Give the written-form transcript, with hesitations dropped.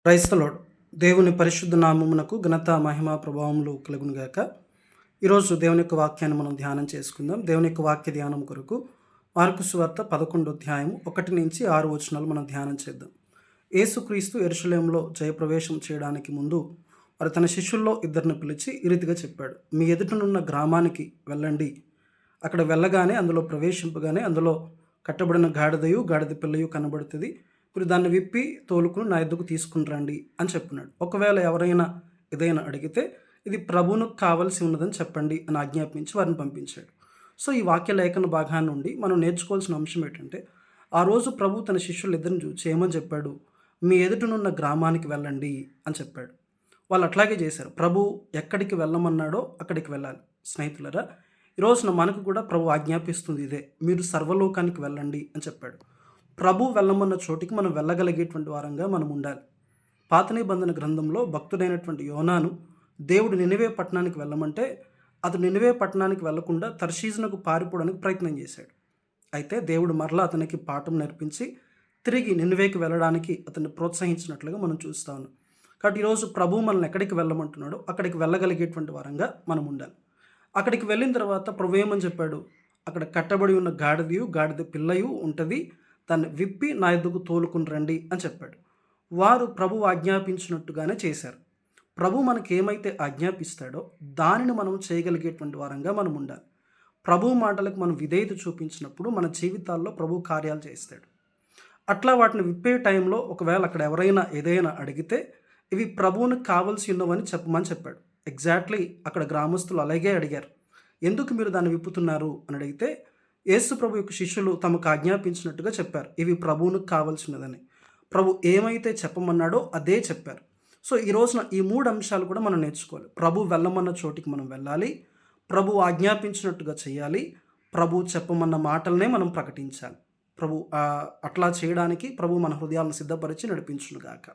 Praise the lord. దేవుని పరిశుద్ధ నామమునకు ఘనత మహిమ ప్రభావములు కలుగునుగాక. ఈరోజు దేవుని యొక్క వాక్యాన్ని మనం ధ్యానం చేసుకుందాం. దేవుని యొక్క వాక్య ధ్యానం కొరకు మార్కు సువార్త 11వ అధ్యాయం 1 నుంచి 6 వచనాలు మనం ధ్యానం చేద్దాం. యేసుక్రీస్తు యెరూషలేములో జయప్రవేశం చేయడానికి ముందు మరి తన శిష్యుల్లో ఇద్దరిని పిలిచి ఈ రీతిగా చెప్పాడు. మీ ఎదుటనున్న గ్రామానికి వెళ్ళండి. అక్కడ వెళ్ళగానే అందులో ప్రవేశింపగానే అందులో కట్టబడిన గాడిద పిల్లయు కనబడుతుంది. మీరు దాన్ని విప్పి తోలుకుని నా యొద్దకు తీసుకుని రండి అని చెప్పినాడు. ఒకవేళ ఎవరైనా ఏదైనా అడిగితే ఇది ప్రభువును కావలసి ఉన్నదని చెప్పండి అని ఆజ్ఞాపించి వారిని పంపించాడు. సో ఈ వాక్య లేఖన భాగాన్ని నుండి మనం నేర్చుకోవాల్సిన అంశం ఏంటంటే, ఆ రోజు ప్రభు తన శిష్యులు ఇద్దరిని చూసి ఏమని చెప్పాడు? మీ ఎదుటనున్న గ్రామానికి వెళ్ళండి అని చెప్పాడు. వాళ్ళు అట్లాగే చేశారు. ప్రభు ఎక్కడికి వెళ్ళమన్నాడో అక్కడికి వెళ్ళాలి. స్నేహితులరా, ఈరోజున మనకు కూడా ప్రభు ఆజ్ఞాపిస్తుంది ఇదే, మీరు సర్వలోకానికి వెళ్ళండి అని చెప్పాడు. ప్రభు వెళ్ళమన్న చోటికి మనం వెళ్ళగలిగేటువంటి వారంగా మనం ఉండాలి. పాత నిబంధన గ్రంథంలో భక్తుడైనటువంటి యోనాను దేవుడు నినివే పట్టణానికి వెళ్ళమంటే అతను నినివే పట్టణానికి వెళ్లకుండా తర్షీజునకు పారిపోవడానికి ప్రయత్నం చేశాడు. అయితే దేవుడు మరలా అతనికి పాఠం నేర్పించి తిరిగి నినివేకి వెళ్ళడానికి అతన్ని ప్రోత్సహించినట్లుగా మనం చూస్తా ఉన్నాం. కాబట్టి ఈరోజు ప్రభు మనల్ని ఎక్కడికి వెళ్ళమంటున్నాడో అక్కడికి వెళ్ళగలిగేటువంటి వారంగా మనం ఉండాలి. అక్కడికి వెళ్ళిన తర్వాత ప్రభు ఏమని చెప్పాడు? అక్కడ కట్టబడి ఉన్న గాడిద పిల్లయు ఉంటుంది, దాన్ని విప్పి నా యొద్దకు తోలుకుని రండి అని చెప్పాడు. వారు ప్రభువు ఆజ్ఞాపించినట్టుగానే చేశారు. ప్రభు మనకి ఏమైతే ఆజ్ఞాపిస్తాడో దానిని మనం చేయగలిగేటువంటి వారంగా మనం ఉండాలి. ప్రభు మాటలకు మనం విధేయత చూపించినప్పుడు మన జీవితాల్లో ప్రభు కార్యాలు చేస్తాడు. అట్లా వాటిని విప్పే టైంలో ఒకవేళ అక్కడ ఎవరైనా ఏదైనా అడిగితే ఇవి ప్రభువును కావలసి ఉన్నవని చెప్పమని చెప్పాడు. ఎగ్జాక్ట్లీ అక్కడ గ్రామస్తులు అలాగే అడిగారు. ఎందుకు మీరు దాన్ని విప్పుతున్నారు అని అడిగితే యేసు ప్రభు యొక్క శిష్యులు తమకు ఆజ్ఞాపించినట్టుగా చెప్పారు. ఇవి ప్రభువును కావాల్సినదని. ప్రభు ఏమైతే చెప్పమన్నాడో అదే చెప్పారు. సో ఈ రోజున ఈ 3 అంశాలు కూడా మనం నేర్చుకోవాలి. ప్రభు వెళ్ళమన్న చోటికి మనం వెళ్ళాలి, ప్రభు ఆజ్ఞాపించినట్టుగా చేయాలి, ప్రభు చెప్పమన్న మాటలనే మనం ప్రకటించాలి. అట్లా చేయడానికి ప్రభు మన హృదయాలను సిద్ధపరిచి నడిపించునుగాక.